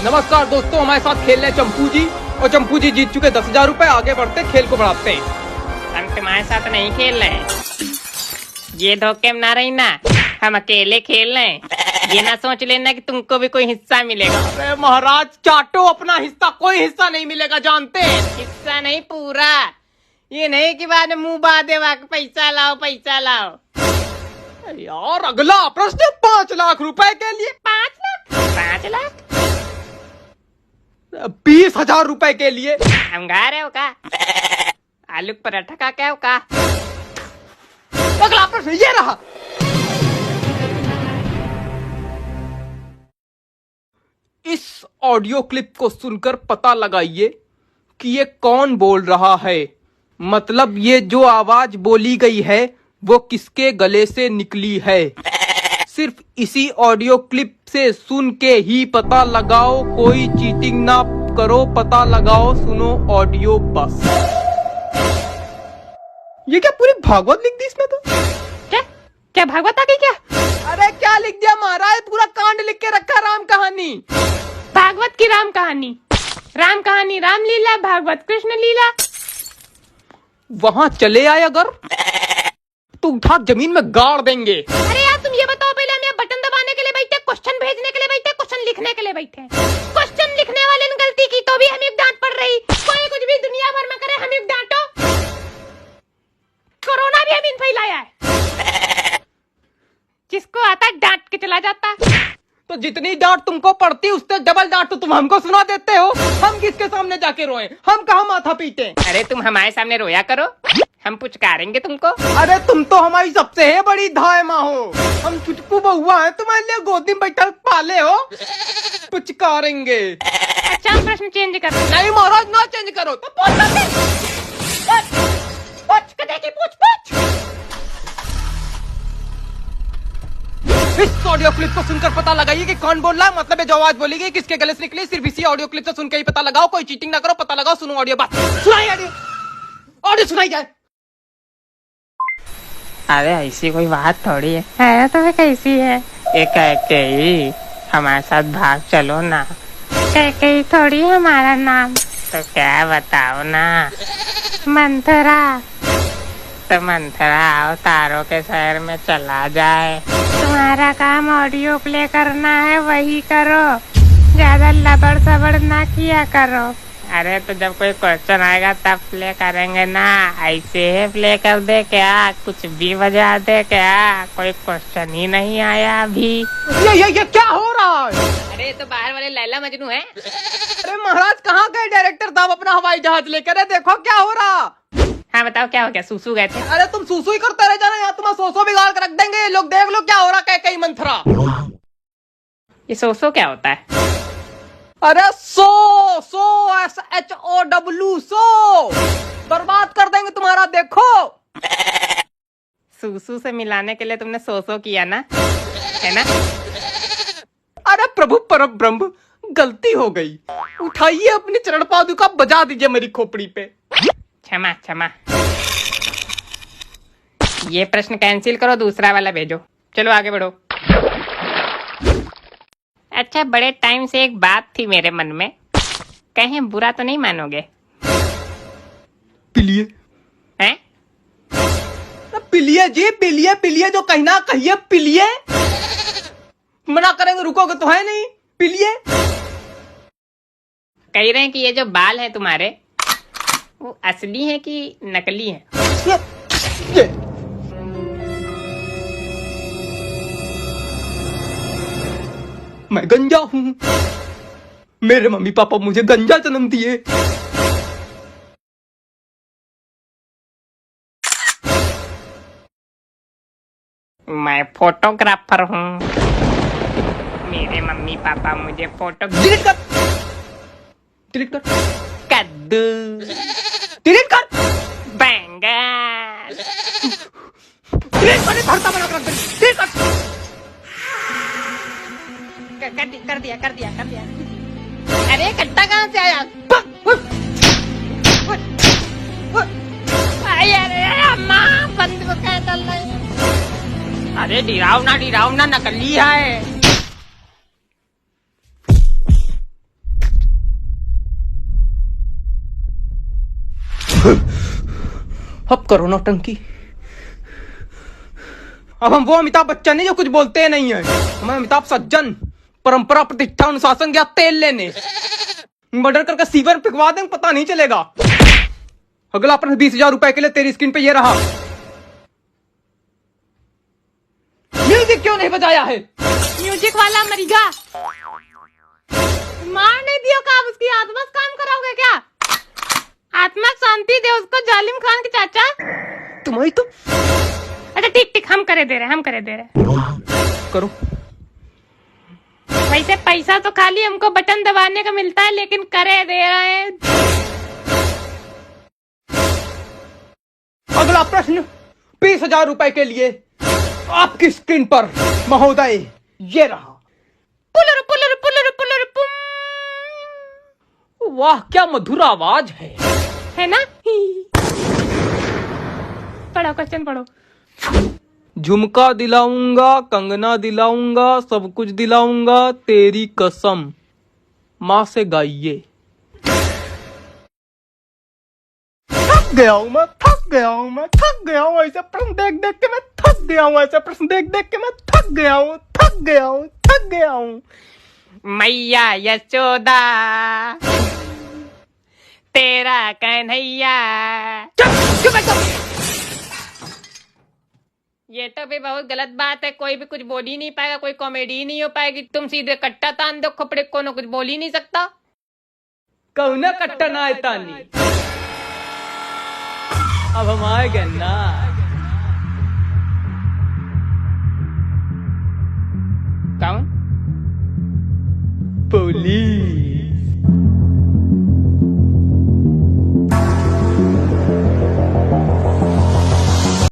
नमस्कार दोस्तों, हमारे साथ खेल रहे हैं चंपू जी, और चंपू जी जीत चुके 10,000 रुपए। आगे बढ़ते खेल को बढ़ाते हैं। हम तुम्हारे साथ नहीं खेल रहे, ये धोखे में ना रही ना, हम अकेले खेल रहे हैं। ये ना सोच लेना कि तुमको भी कोई हिस्सा मिलेगा। अरे महाराज, चाटो अपना हिस्सा, कोई हिस्सा नहीं मिलेगा, जानते हैं। हिस्सा नहीं, पूरा। ये नहीं कि बाद में मुंह बादे पैसा लाओ पैसा लाओ। यार अगला प्रश्न 5 लाख रुपए के लिए। 5 लाख? 5 लाख? 20,000 रुपए के लिए। हम गा रहे हो का? आलू पराठा का क्या हो का? अगला प्रश्न ये रहा। इस ऑडियो क्लिप को सुनकर पता लगाइए कि ये कौन बोल रहा है। मतलब ये जो आवाज बोली गई है वो किसके गले से निकली है। सिर्फ इसी ऑडियो क्लिप से सुन के ही पता लगाओ, कोई चीटिंग ना करो, पता लगाओ, सुनो ऑडियो बस। ये क्या पूरी भागवत लिख दी इसमें? तो क्या भागवत आ गई क्या? अरे क्या लिख दिया महाराज, पूरा कांड लिख के रखा, राम कहानी। भागवत की राम कहानी? राम कहानी रामलीला, भागवत कृष्ण लीला। वहां चले आए अगर तो उठा जमीन में गाड़ देंगे। अरे यार तुम ये बताओ पहले, हम यहाँ बटन दबाने के लिए बैठे, क्वेश्चन भेजने के लिए बैठे, क्वेश्चन लिखने के लिए बैठे? क्वेश्चन लिखने वाले ने गलती की तो भी हमें डांट पड़ रही। कोई कुछ भी दुनिया भर में करे, हमें डांटो। कोरोना भी हमें फैलाया है, जिसको आता है डांट के चला जाता है। तो जितनी डांट तुमको पड़ती उससे डबल डांट तो तुम हमको सुना देते हो। हम किसके सामने जाके रोएं? हम कहाँ माथा पीटे? अरे तुम हमारे सामने रोया करो, हम पुचकारेंगे तुमको। अरे तुम तो हमारी सबसे है बड़ी धाय माँ हो। हम चुटकू बहुआ है, तुम्हारे लिए गोदी में बैठा पाले हो, पुचकारेंगे। अच्छा हम प्रश्न चेंज कर। नहीं महाराज, ना चेंज करो तो इस ऑडियो क्लिप को सुनकर पता लगाइए कि कौन बोल रहा है। मतलब ये जो आवाज बोली गई किसके गले से निकली, सिर्फ इसी ऑडियो क्लिप से सुन के ही पता लगाओ, कोई चीटिंग ना करो, पता लगाओ, सुनो ऑडियो बात। सुनाई ऑडियो सुनाई जाए। अरे ऐसी कोई बात थोड़ी है तो कैसी है? ये कहते ही हमारे साथ भाग चलो ना। कहते थोड़ी हमारा नाम, तो क्या बताओ ना। मंथरा। तो मंथरा आओ, तारों के शहर में चला जाए। तुम्हारा काम ऑडियो प्ले करना है, वही करो, ज्यादा लबड़ सबड़ ना किया करो। अरे तो जब कोई क्वेश्चन आएगा तब प्ले करेंगे ना, ऐसे प्ले कर दे क्या? कुछ भी बजा दे क्या? कोई क्वेश्चन ही नहीं आया अभी। ये क्या हो रहा है? अरे तो बाहर वाले लैला मजनू है। अरे महाराज कहाँ गए डायरेक्टर साहब अपना हवाई जहाज लेकर? देखो क्या हो रहा। हाँ बताओ क्या हो गया? सूसू गए थे? अरे तुम सूसू ही करते रह जाना, यहाँ तुम्हारा सोसो बिगाड़ कर रख देंगे ये लोग। देख लो क्या हो रहा है, कई मंथरा। ये सोसो क्या होता है? अरे SOW, सो बर्बाद कर देंगे तुम्हारा, देखो। सूसू से मिलाने के लिए तुमने सोसो किया ना, है ना? अरे प्रभु परम ब्रह्म, गलती हो गई। उठाइए अपनी चरण पादुका, बजा दीजिए मेरी खोपड़ी पे। क्षमा क्षमा। ये प्रश्न कैंसिल करो, दूसरा वाला भेजो। चलो आगे बढ़ो। अच्छा, बड़े टाइम से एक बात थी मेरे मन में, कहीं बुरा तो नहीं मानोगे? पिलिए। हैं? पिलिए जी, पिलिए पिलिए, जो कहना कहिए, पिलिए। मना करेंगे, रुकोगे तो है नहीं। पिलिए। कह रहे हैं कि ये जो बाल है तुम्हारे, वो असली है कि नकली है? ये। मैं गंजा हूँ, मेरे मम्मी पापा मुझे गंजा जन्म दिए। मैं फोटोग्राफर हूँ, मेरे मम्मी पापा मुझे फोटो। डिलीट कर, डिलीट कर, कद्दू, डिलीट कर, बैंगन, डिलीट कर, भरता बना कर डिलीट कर। कर दिया। अरे कट्टा कहाँ से आया? अरे अम्मा, बंद क्या चल रहा है? अरे डिराव ना, नकली है। अब करो नौटंकी। अब हम वो अमिताभ बच्चन नहीं जो कुछ बोलते नहीं है, हम अमिताभ सज्जन, परंपरा प्रतिष्ठा अनुशासन गया तेल लेने। मर्डर करके सीवर फिकवा दें पता नहीं चलेगा। अगला प्रश्न 20,000 रुपए के लिए तेरी स्क्रीन पे ये रहा। म्यूजिक क्यों नहीं बजाया है? म्यूजिक वाला मरीगा मार नहीं दियो का, आप उसकी आत्मा से काम कराओगे क्या? आत्मा शांति दे उसको, जालिम खान के चाचा। तुम्हारी तो अच्छा ठीक ठीक, हम करे दे रहे करो। वैसे पैसा तो खाली हमको बटन दबाने का मिलता है, लेकिन करे दे रहे हैं। अगला प्रश्न 20,000 रुपए के लिए आपकी स्क्रीन पर महोदय ये रहा। पुलर पुलर पुलर पुलर पुम। वाह क्या मधुर आवाज है ना? पढ़ो क्वेश्चन पढ़ो। झुमका दिलाऊंगा, कंगना दिलाऊंगा, सब कुछ दिलाऊंगा तेरी कसम, माँ से गाइए। थक गया हूं मैं, थक गया हूं ऐसे प्रश्न देख देख के मैं थक गया हूं, ऐसे प्रश्न देख देख के मैं थक गया हूं। मैया यशोदा तेरा कन्हैया। ये तो भी बहुत गलत बात है, कोई भी कुछ बोल ही नहीं पाएगा, कोई कॉमेडी नहीं हो पाएगी। तुम सीधे कट्टा तान दो खपड़े को, ना कुछ बोल ही नहीं सकता। कौना कट्टा ना तानी, अब हम आएंगे ना। कौन? पुलिस।